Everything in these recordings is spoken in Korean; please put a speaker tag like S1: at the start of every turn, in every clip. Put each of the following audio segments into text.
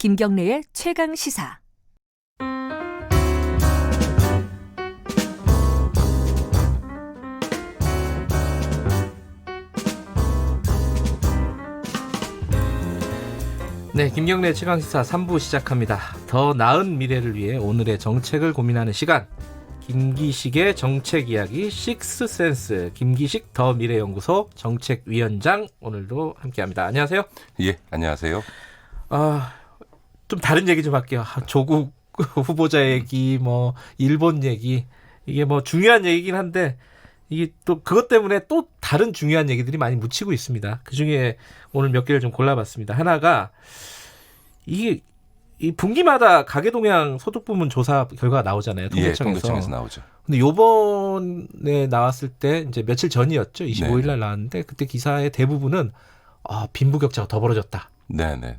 S1: 김경래의 최강 시사.
S2: 네, 김경래 최강시사 3부 시작합니다. 더 나은 미래를 위해 오늘의 정책을 고민하는 시간, 김기식의 정책 이야기 식스센스, 김기식 더 미래연구소 정책위원장 오늘도 함께합니다. 안녕하세요.
S3: 예, 안녕하세요.
S2: 좀 다른 얘기 좀 할게요. 조국 후보자 얘기, 뭐 일본 얘기, 이게 뭐 중요한 얘기긴 한데 이게 또 그것 때문에 또 다른 중요한 얘기들이 많이 묻히고 있습니다. 그 중에 오늘 몇 개를 좀 골라봤습니다. 하나가 이 분기마다 가계동향 소득부문 조사 결과가 나오잖아요. 통계청에서.
S3: 예, 통계청에서 나오죠.
S2: 근데 요번에 나왔을 때 이제 며칠 전이었죠. 25일 날
S3: 네.
S2: 나왔는데 그때 기사의 대부분은 빈부격차가 더 벌어졌다.
S3: 네네네.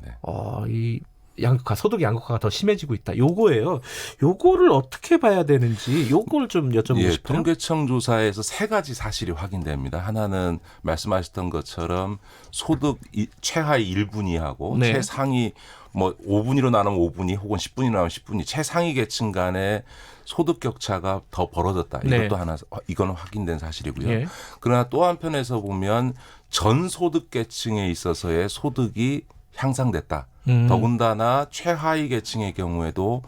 S2: 이 양극화, 소득 양극화가 더 심해지고 있다. 요거예요. 요거를 어떻게 봐야 되는지 요걸 좀 여쭤보고
S3: 예,
S2: 싶어요.
S3: 통계청 조사에서 세 가지 사실이 확인됩니다. 하나는 말씀하셨던 것처럼 소득 최하위 1분위하고
S2: 네.
S3: 최상위 뭐 5분위로 나누면 5분위 혹은 10분위로 나누면 10분위 최상위 계층 간의 소득 격차가 더 벌어졌다.
S2: 네.
S3: 이것도 하나, 이거는 확인된 사실이고요.
S2: 예.
S3: 그러나 또 한편에서 보면 전 소득 계층에 있어서의 소득이 향상됐다. 더군다나 최하위 계층의 경우에도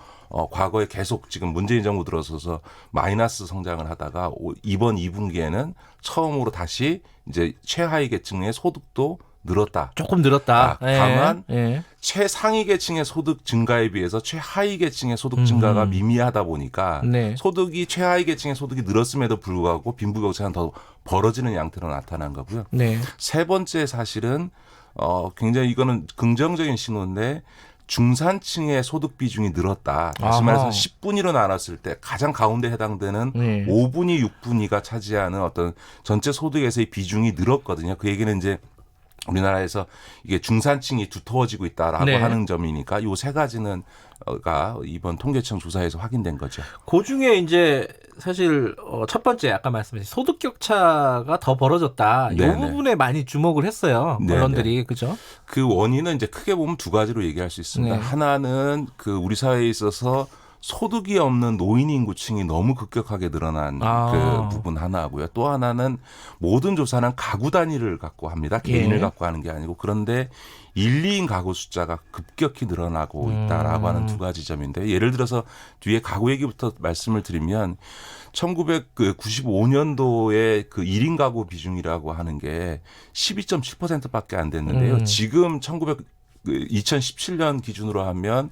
S3: 과거에 계속 지금 문재인 정부 들어서서 마이너스 성장을 하다가 이번 2분기에는 처음으로 다시 이제 최하위 계층의 소득도 늘었다.
S2: 조금 늘었다.
S3: 다만
S2: 예.
S3: 최상위 계층의 소득 증가에 비해서 최하위 계층의 소득 증가가 미미하다 보니까
S2: 네.
S3: 소득이 최하위 계층의 소득이 늘었음에도 불구하고 빈부격차는 더 벌어지는 양태로 나타난 거고요.
S2: 네.
S3: 세 번째 사실은 굉장히 이거는 긍정적인 신호인데 중산층의 소득 비중이 늘었다. 다시 말해서 10분위로 나눴을 때 가장 가운데 해당되는
S2: 네.
S3: 5분위, 6분위가 차지하는 어떤 전체 소득에서의 비중이 늘었거든요. 그 얘기는 이제 우리나라에서 이게 중산층이 두터워지고 있다라고
S2: 네.
S3: 하는 점이니까 요 세 가지는 가 이번 통계청 조사에서 확인된 거죠.
S2: 그 중에 이제 사실 첫 번째 아까 말씀하신 소득 격차가 더 벌어졌다. 이
S3: 네네.
S2: 부분에 많이 주목을 했어요.
S3: 네네.
S2: 언론들이. 그죠?
S3: 그 원인은 이제 크게 보면 두 가지로 얘기할 수 있습니다.
S2: 네.
S3: 하나는 그 우리 사회에 있어서 소득이 없는 노인 인구층이 너무 급격하게 늘어난 그 부분 하나고요. 또 하나는 모든 조사는 가구 단위를 갖고 합니다. 개인을
S2: 예.
S3: 갖고 하는 게 아니고 그런데 1, 2인 가구 숫자가 급격히 늘어나고 있다라고 하는 두 가지 점인데 예를 들어서 뒤에 가구 얘기부터 말씀을 드리면 1995년도에 그 1인 가구 비중이라고 하는 게 12.7%밖에 안 됐는데요. 지금 2017년 기준으로 하면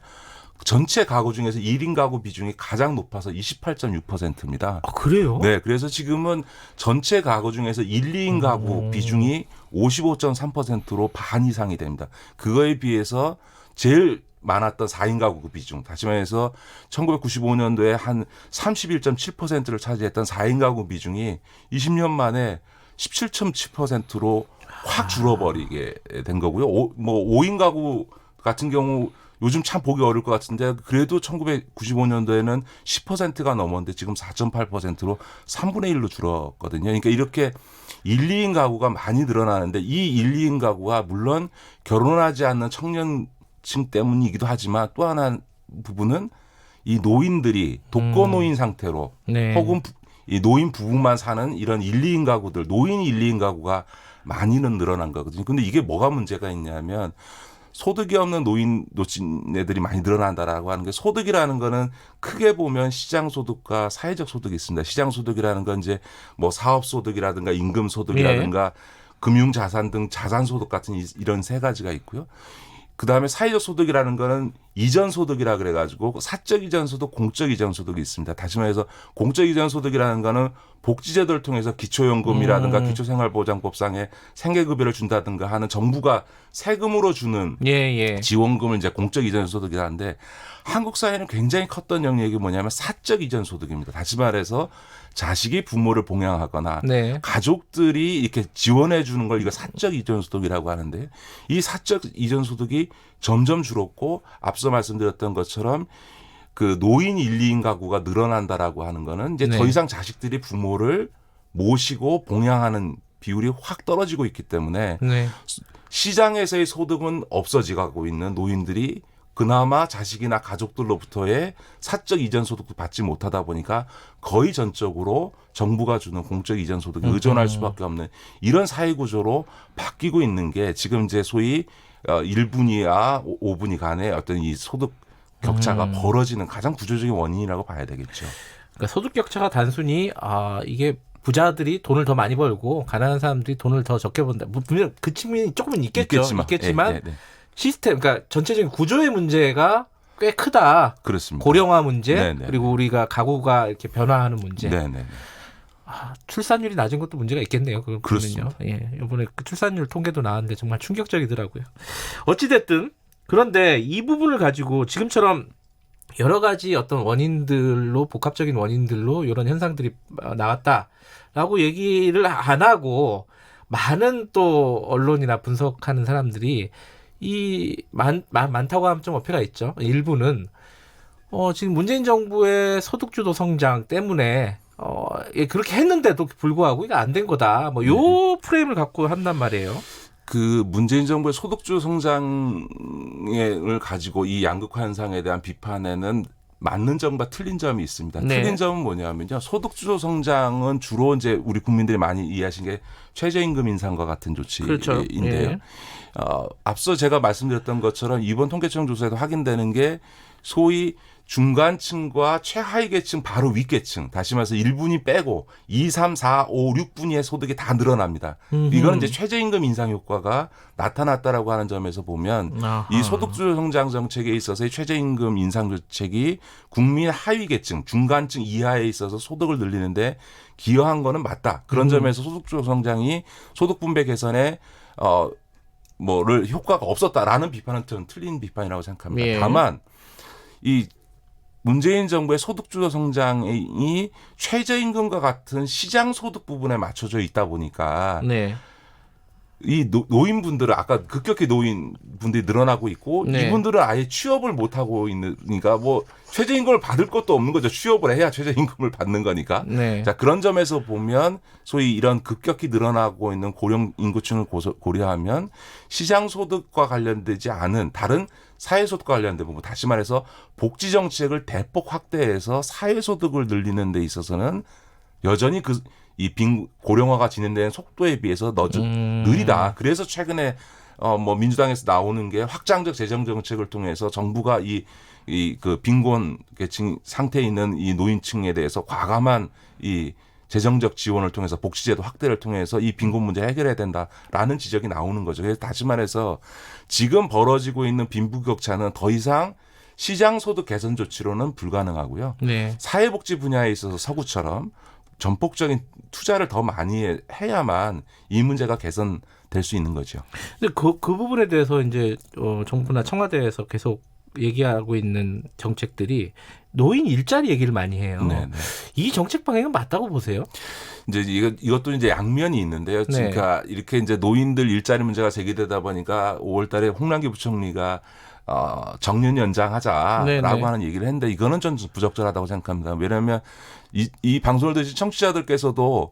S3: 전체 가구 중에서 1인 가구 비중이 가장 높아서 28.6%입니다.
S2: 그래요?
S3: 네, 그래서 지금은 전체 가구 중에서 1, 2인 가구 비중이 55.3%로 반 이상이 됩니다. 그거에 비해서 제일 많았던 4인 가구 비중, 다시 말해서 1995년도에 한 31.7%를 차지했던 4인 가구 비중이 20년 만에 17.7%로 확 줄어버리게 된 거고요. 5인 가구 같은 경우 요즘 참 보기 어려울 것 같은데 그래도 1995년도에는 10%가 넘었는데 지금 4.8%로 3분의 1로 줄었거든요. 그러니까 이렇게 1, 2인 가구가 많이 늘어나는데 이 1, 2인 가구가 물론 결혼하지 않는 청년층 때문이기도 하지만 또 하나 부분은 이 노인들이 독거노인 상태로
S2: 네.
S3: 혹은 이 노인 부부만 사는 이런 1, 2인 가구들, 노인 1, 2인 가구가 많이는 늘어난 거거든요. 근데 이게 뭐가 문제가 있냐면 소득이 없는 노친 애들이 많이 늘어난다라고 하는 게 소득이라는 거는 크게 보면 시장 소득과 사회적 소득이 있습니다. 시장 소득이라는 건 이제 뭐 사업 소득이라든가 임금 소득이라든가 금융 자산 등 자산 소득 같은 이런 세 가지가 있고요. 그다음에 사회적 소득이라는 거는 이전 소득이라 그래가지고 사적 이전 소득, 공적 이전 소득이 있습니다. 다시 말해서 공적 이전 소득이라는 거는 복지제도를 통해서 기초연금이라든가 기초생활보장법상의 생계급여를 준다든가 하는 정부가 세금으로 주는 지원금을 이제 공적 이전 소득이라는데 한국 사회는 굉장히 컸던 영역이 뭐냐면 사적 이전 소득입니다. 다시 말해서 자식이 부모를 봉양하거나 가족들이 이렇게 지원해 주는 걸 이거 사적 이전 소득이라고 하는데 이 사적 이전 소득이 점점 줄었고 앞서 말씀드렸던 것처럼 그 노인 1, 2인 가구가 늘어난다라고 하는 거는 이제 더 이상 자식들이 부모를 모시고 봉양하는 비율이 확 떨어지고 있기 때문에 시장에서의 소득은 없어지고 있는 노인들이 그나마 자식이나 가족들로부터의 사적 이전 소득도 받지 못하다 보니까 거의 전적으로 정부가 주는 공적 이전 소득에 의존할 수밖에 없는 이런 사회 구조로 바뀌고 있는 게 지금 이제 소위 1분위와 5분위 간의 어떤 이 소득 격차가 벌어지는 가장 구조적인 원인이라고 봐야 되겠죠.
S2: 그러니까 소득 격차가 단순히 이게 부자들이 돈을 더 많이 벌고 가난한 사람들이 돈을 더 적게 번다. 분명 그 측면이 조금은 있겠지만
S3: 예.
S2: 시스템, 그러니까 전체적인 구조의 문제가 꽤 크다.
S3: 그렇습니다.
S2: 고령화 문제,
S3: 네네.
S2: 그리고 우리가 가구가 이렇게 변화하는 문제.
S3: 네네.
S2: 출산율이 낮은 것도 문제가 있겠네요.
S3: 그렇습니다.
S2: 예, 이번에 그 출산율 통계도 나왔는데 정말 충격적이더라고요. 어찌됐든 그런데 이 부분을 가지고 지금처럼 여러 가지 어떤 원인들로 복합적인 원인들로 이런 현상들이 나왔다라고 얘기를 안 하고 많은 또 언론이나 분석하는 사람들이 많다고 하면 좀 어폐가 있죠. 일부는 지금 문재인 정부의 소득주도 성장 때문에 그렇게 했는데도 불구하고 이거 안 된 거다. 뭐 요 프레임을 갖고 한단 말이에요.
S3: 그 문재인 정부의 소득주 성장을 가지고 이 양극화 현상에 대한 비판에는 맞는 점과 틀린 점이 있습니다.
S2: 네.
S3: 틀린 점은 뭐냐면요. 소득주도 성장은 주로 이제 우리 국민들이 많이 이해하신 게 최저임금 인상과 같은 조치인데요.
S2: 그렇죠. 예.
S3: 앞서 제가 말씀드렸던 것처럼 이번 통계청 조사에도 확인되는 게 소위 중간층과 최하위 계층 바로 윗계층 다시 말해서 1분위 빼고 2, 3, 4, 5, 6분위의 소득이 다 늘어납니다. 이거는 이제 최저임금 인상 효과가 나타났다라고 하는 점에서 보면 이 소득주도 성장 정책에 있어서의 최저임금 인상 정책이 국민 하위 계층 중간층 이하에 있어서 소득을 늘리는데 기여한 거는 맞다. 그런 점에서 소득주도 성장이 소득 분배 개선에 뭐를 효과가 없었다라는 비판은 좀 틀린 비판이라고 생각합니다.
S2: 예.
S3: 다만 이 문재인 정부의 소득주도 성장이 최저임금과 같은 시장 소득 부분에 맞춰져 있다 보니까
S2: 네.
S3: 이 노인분들은 아까 급격히 노인분들이 늘어나고 있고
S2: 네.
S3: 이분들은 아예 취업을 못 하고 있으니까 뭐 최저임금을 받을 것도 없는 거죠. 취업을 해야 최저임금을 받는 거니까.
S2: 네.
S3: 자, 그런 점에서 보면 소위 이런 급격히 늘어나고 있는 고령 인구층을 고려하면 시장 소득과 관련되지 않은 다른 사회소득과 관련된 부분, 다시 말해서 복지 정책을 대폭 확대해서 사회소득을 늘리는 데 있어서는 여전히 고령화가 진행되는 속도에 비해서 느리다. 그래서 최근에 뭐 민주당에서 나오는 게 확장적 재정 정책을 통해서 정부가 그 빈곤 계층 상태에 있는 이 노인층에 대해서 과감한 이 재정적 지원을 통해서 복지제도 확대를 통해서 이 빈곤 문제 해결해야 된다라는 지적이 나오는 거죠. 그래서 다시 말해서 지금 벌어지고 있는 빈부격차는 더 이상 시장소득 개선 조치로는 불가능하고요.
S2: 네.
S3: 사회복지 분야에 있어서 서구처럼 전폭적인 투자를 더 많이 해야만 이 문제가 개선될 수 있는 거죠.
S2: 근데 그 부분에 대해서 이제 정부나 청와대에서 계속 얘기하고 있는 정책들이 노인 일자리 얘기를 많이 해요.
S3: 네네.
S2: 이 정책 방향은 맞다고 보세요?
S3: 이제 이것도 이제 양면이 있는데요.
S2: 네.
S3: 그러니까 이렇게 이제 노인들 일자리 문제가 제기되다 보니까 5월달에 홍남기 부총리가 정년 연장하자라고
S2: 네네.
S3: 하는 얘기를 했는데 이거는 좀 부적절하다고 생각합니다. 왜냐하면 이 방송을 들으신 청취자들께서도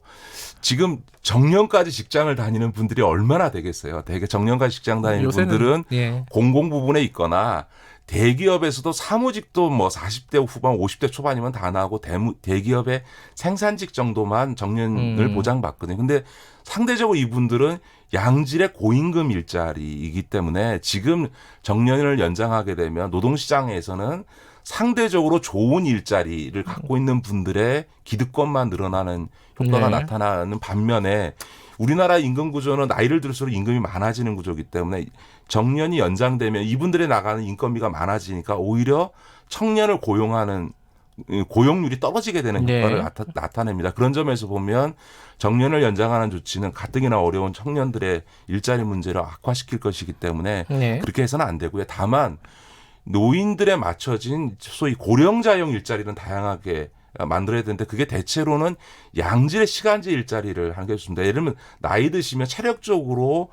S3: 지금 정년까지 직장을 다니는 분들이 얼마나 되겠어요. 대개 정년까지 직장 다니는
S2: 요새는,
S3: 분들은
S2: 예.
S3: 공공 부분에 있거나 대기업에서도 사무직도 뭐 40대 후반, 50대 초반이면 다 나오고 대기업의 생산직 정도만 정년을 보장받거든요. 근데 상대적으로 이분들은 양질의 고임금 일자리이기 때문에 지금 정년을 연장하게 되면 노동시장에서는 상대적으로 좋은 일자리를 갖고 있는 분들의 기득권만 늘어나는 효과가
S2: 네.
S3: 나타나는 반면에 우리나라 임금 구조는 나이를 들수록 임금이 많아지는 구조이기 때문에 정년이 연장되면 이분들의 나가는 인건비가 많아지니까 오히려 청년을 고용하는 고용률이 떨어지게 되는 효과를
S2: 네.
S3: 나타냅니다. 그런 점에서 보면 정년을 연장하는 조치는 가뜩이나 어려운 청년들의 일자리 문제를 악화시킬 것이기 때문에
S2: 네.
S3: 그렇게 해서는 안 되고요. 다만 노인들에 맞춰진 소위 고령자용 일자리는 다양하게 만들어야 되는데 그게 대체로는 양질의 시간제 일자리를 하는 게 좋습니다. 예를 들면 나이 드시면 체력적으로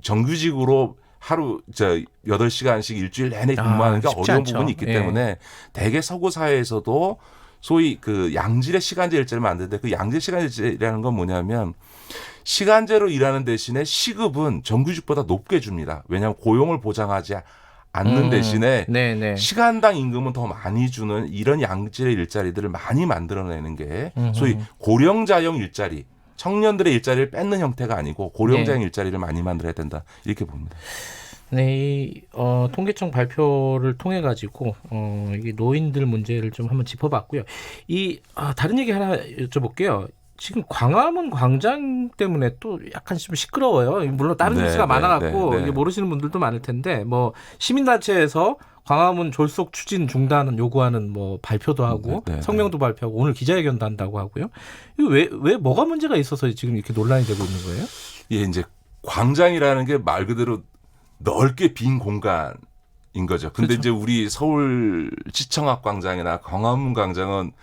S3: 정규직으로 하루 8시간씩 일주일 내내 근무하는 게
S2: 쉽지
S3: 어려운
S2: 않죠.
S3: 부분이 있기
S2: 예.
S3: 때문에 대개 서구 사회에서도 소위 그 양질의 시간제 일자리를 만드는데 그 양질 시간제 일자리라는 건 뭐냐면 시간제로 일하는 대신에 시급은 정규직보다 높게 줍니다. 왜냐하면 고용을 보장하지 않는 대신에
S2: 네네.
S3: 시간당 임금은 더 많이 주는 이런 양질의 일자리들을 많이 만들어내는 게 소위 고령자형 일자리, 청년들의 일자리를 뺏는 형태가 아니고 고령자형 일자리를 많이 만들어야 된다 이렇게 봅니다.
S2: 네, 통계청 발표를 통해 가지고 이게 노인들 문제를 좀 한번 짚어봤고요. 다른 얘기 하나 여쭤볼게요. 지금 광화문 광장 때문에 또 약간 좀 시끄러워요. 물론 다른
S3: 네,
S2: 뉴스가
S3: 네,
S2: 많아갖고
S3: 네, 네.
S2: 이게 모르시는 분들도 많을 텐데 뭐 시민단체에서 광화문 졸속 추진 중단을 요구하는 뭐 발표도 하고
S3: 네, 네,
S2: 성명도 발표하고 오늘 기자회견도 한다고 하고요. 이거 왜 뭐가 문제가 있어서 지금 이렇게 논란이 되고 있는 거예요?
S3: 예, 이제 광장이라는 게 말 그대로 넓게 빈 공간인 거죠. 근데
S2: 그렇죠.
S3: 이제 우리 서울 시청 앞 광장이나 광화문 광장은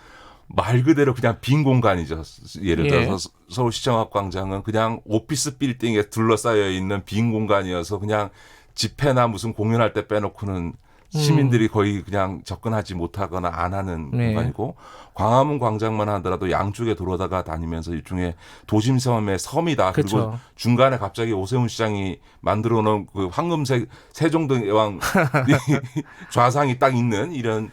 S3: 말 그대로 그냥 빈 공간이죠. 예를 들어서 서울 시청 앞 광장은 그냥 오피스 빌딩에 둘러싸여 있는 빈 공간이어서 그냥 집회나 무슨 공연할 때 빼놓고는 시민들이 거의 그냥 접근하지 못하거나 안 하는
S2: 네.
S3: 공간이고 광화문 광장만 하더라도 양쪽에 돌아다가 다니면서 일종의 도심섬의 섬이다. 그리고
S2: 그렇죠.
S3: 중간에 갑자기 오세훈 시장이 만들어 놓은 그 황금색 세종대왕 좌상이 딱 있는 이런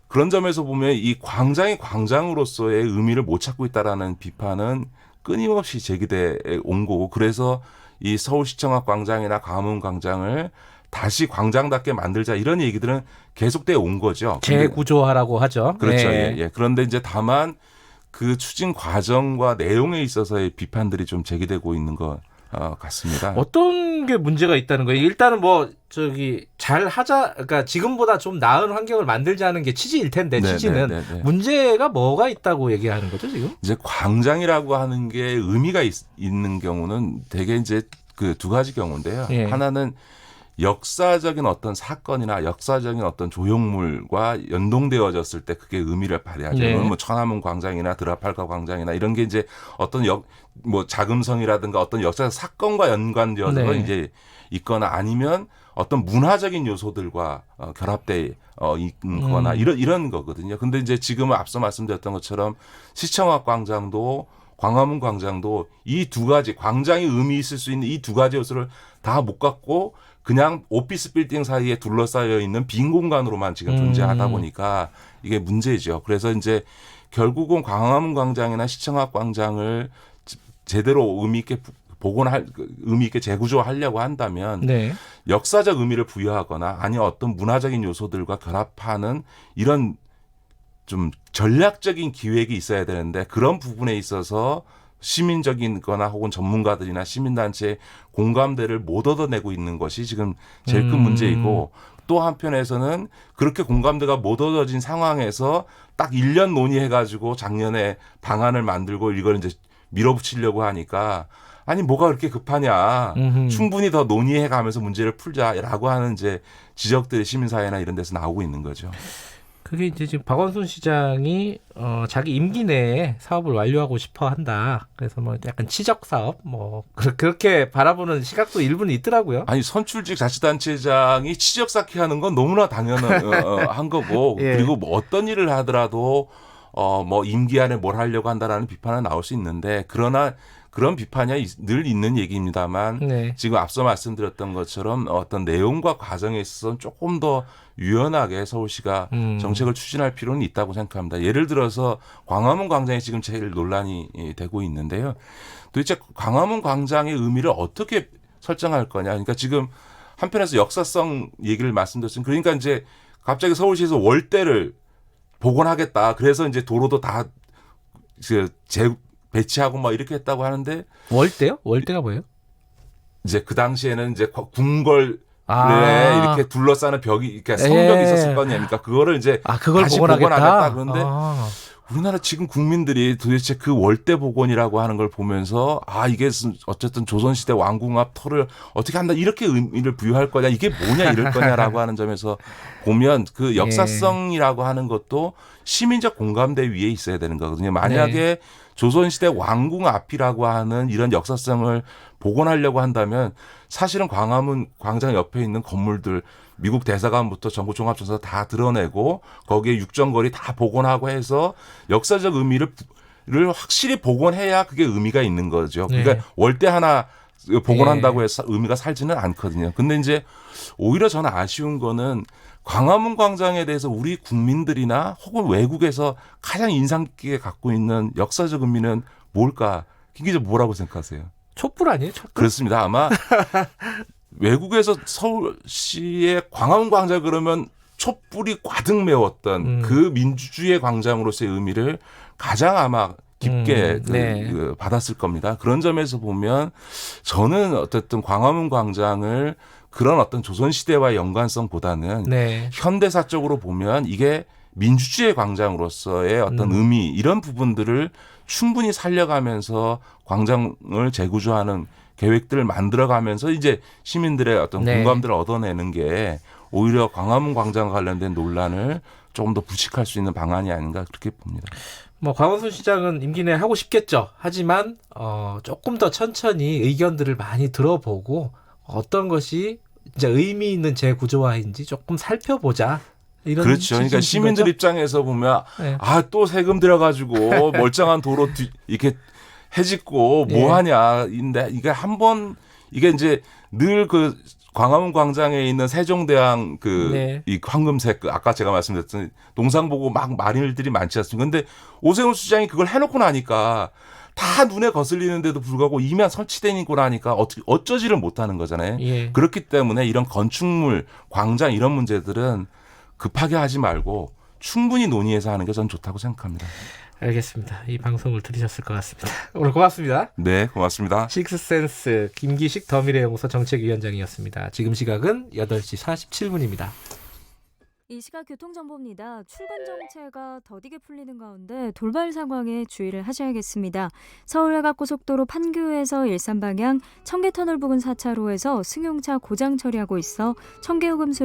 S3: 그런 점에서 보면 이 광장이 광장으로서의 의미를 못 찾고 있다라는 비판은 끊임없이 제기돼 온 거고 그래서 이 서울시청 앞 광장이나 광화문 광장을 다시 광장답게 만들자 이런 얘기들은 계속돼 온 거죠.
S2: 재구조하라고 하죠.
S3: 그렇죠.
S2: 네.
S3: 예. 그런데 이제 다만 그 추진 과정과 내용에 있어서의 비판들이 좀 제기되고 있는 것 같습니다.
S2: 어떤 게 문제가 있다는 거예요? 일단은 잘 하자, 그러니까 지금보다 좀 나은 환경을 만들자는 게 취지일 텐데 취지는 문제가 뭐가 있다고 얘기하는 거죠 지금?
S3: 이제 광장이라고 하는 게 의미가 있는 경우는 대개 이제 그 두 가지 경우인데요.
S2: 예.
S3: 하나는 역사적인 어떤 사건이나 역사적인 어떤 조형물과 연동되어졌을 때 그게 의미를 발휘하죠.
S2: 네.
S3: 뭐 천안문 광장이나 드라팔가 광장이나 이런 게 이제 어떤 뭐 자금성이라든가 어떤 역사적 사건과 연관되어서
S2: 네.
S3: 이제 있거나 아니면 어떤 문화적인 요소들과 결합돼 있거나 이런 거거든요. 근데 이제 지금은 앞서 말씀드렸던 것처럼 시청 앞 광장도 광화문 광장도 이 두 가지 광장이 의미 있을 수 있는 이 두 가지 요소를 다 못 갖고 그냥 오피스 빌딩 사이에 둘러싸여 있는 빈 공간으로만 지금 존재하다 보니까 이게 문제죠. 그래서 이제 결국은 광화문 광장이나 시청 앞 광장을 제대로 의미 있게 의미 있게 재구조하려고 한다면
S2: 네.
S3: 역사적 의미를 부여하거나 아니면 어떤 문화적인 요소들과 결합하는 이런 좀 전략적인 기획이 있어야 되는데 그런 부분에 있어서 시민적인 거나 혹은 전문가들이나 시민단체의 공감대를 못 얻어내고 있는 것이 지금 제일 큰 문제이고 또 한편에서는 그렇게 공감대가 못 얻어진 상황에서 딱 1년 논의해가지고 작년에 방안을 만들고 이걸 이제 밀어붙이려고 하니까 아니 뭐가 그렇게 급하냐 충분히 더 논의해가면서 문제를 풀자라고 하는 이제 지적들이 시민사회나 이런 데서 나오고 있는 거죠.
S2: 그게 이제 지금 박원순 시장이 자기 임기 내에 사업을 완료하고 싶어 한다. 그래서 뭐 약간 치적 사업 뭐 그렇게 바라보는 시각도 일부는 있더라고요.
S3: 아니 선출직 자치단체장이 치적 쌓기하는 건 너무나 당연한 거고
S2: 예.
S3: 그리고 뭐 어떤 일을 하더라도 뭐 임기 안에 뭘 하려고 한다라는 비판은 나올 수 있는데 그러나 그런 비판이 늘 있는 얘기입니다만
S2: 네.
S3: 지금 앞서 말씀드렸던 것처럼 어떤 내용과 과정에 있어서는 조금 더 유연하게 서울시가 정책을 추진할 필요는 있다고 생각합니다. 예를 들어서 광화문 광장이 지금 제일 논란이 되고 있는데요. 도대체 광화문 광장의 의미를 어떻게 설정할 거냐. 그러니까 지금 한편에서 역사성 얘기를 말씀드렸습니다. 그러니까 이제 갑자기 서울시에서 월대를 복원하겠다. 그래서 이제 도로도 다 배치하고 막 이렇게 했다고 하는데
S2: 월대요? 월대가 뭐예요?
S3: 이제 그 당시에는 이제 궁궐 이렇게 둘러싸는 벽이 그러니까 성벽이 있었을 거 아닙니까? 그거를 이제
S2: 그걸
S3: 다시
S2: 복원하겠다.
S3: 복원하겠다. 그런데 우리나라 지금 국민들이 도대체 그 월대 복원이라고 하는 걸 보면서 이게 어쨌든 조선시대 왕궁 앞 터를 어떻게 한다 이렇게 의미를 부여할 거냐 이게 뭐냐 이럴 거냐라고 하는 점에서 보면 그 역사성이라고 하는 것도 시민적 공감대 위에 있어야 되는 거거든요. 만약에 조선시대 왕궁 앞이라고 하는 이런 역사성을 복원하려고 한다면 사실은 광화문 광장 옆에 있는 건물들 미국 대사관부터 전국 종합청사 다 드러내고 거기에 육정거리 다 복원하고 해서 역사적 의미를 확실히 복원해야 그게 의미가 있는 거죠. 그러니까 월대 하나 복원한다고 해서 의미가 살지는 않거든요. 근데 이제 오히려 저는 아쉬운 거는 광화문 광장에 대해서 우리 국민들이나 혹은 외국에서 가장 인상 깊게 갖고 있는 역사적 의미는 뭘까? 김 기자 뭐라고 생각하세요?
S2: 촛불 아니에요? 촛불?
S3: 그렇습니다. 아마 외국에서 서울시의 광화문 광장 그러면 촛불이 가득 메웠던 그 민주주의의 광장으로서의 의미를 가장 아마 깊게
S2: 네.
S3: 받았을 겁니다. 그런 점에서 보면 저는 어쨌든 광화문 광장을 그런 어떤 조선시대와의 연관성보다는
S2: 네.
S3: 현대사적으로 보면 이게 민주주의 광장으로서의 어떤 의미 이런 부분들을 충분히 살려가면서 광장을 재구조하는 계획들을 만들어가면서 이제 시민들의 어떤
S2: 네.
S3: 공감들을 얻어내는 게 오히려 광화문 광장과 관련된 논란을 조금 더 부식할 수 있는 방안이 아닌가 그렇게 봅니다.
S2: 뭐 광원순 시장은 임기 내에 하고 싶겠죠. 하지만 조금 더 천천히 의견들을 많이 들어보고 어떤 것이 이제 의미 있는 재구조화인지 조금 살펴보자. 이런
S3: 그렇죠. 그러니까
S2: 취지인
S3: 시민들
S2: 거죠?
S3: 입장에서 보면
S2: 네.
S3: 또 세금 들여가지고 멀쩡한 도로 이렇게 해짓고
S2: 예.
S3: 뭐 하냐. 근데 이게 한번 이게 이제 늘 그 광화문 광장에 있는 세종대왕
S2: 네.
S3: 이 황금색 아까 제가 말씀드렸던 동상 보고 막 마린들이 많지 않습니까? 근데 오세훈 시장이 그걸 해놓고 나니까 다 눈에 거슬리는데도 불구하고 이미 설치되고 나니까 어쩌지를 못하는 거잖아요.
S2: 예.
S3: 그렇기 때문에 이런 건축물, 광장 이런 문제들은 급하게 하지 말고 충분히 논의해서 하는 게 전 좋다고 생각합니다.
S2: 알겠습니다. 이 방송을 들으셨을 것 같습니다. 오늘 고맙습니다.
S3: 네, 고맙습니다.
S2: 식스센스 김기식 더미래연구소 정책위원장이었습니다. 지금 시각은 8시 47분입니다.
S4: 이 시각 교통정보입니다. 출근 정체가 더디게 풀리는 가운데 돌발 상황에 주의를 하셔야겠습니다. 서울 외곽고속도로 판교에서 일산 방향 청계터널 부근 4차로에서 승용차 고장 처리하고 있어 청계요금소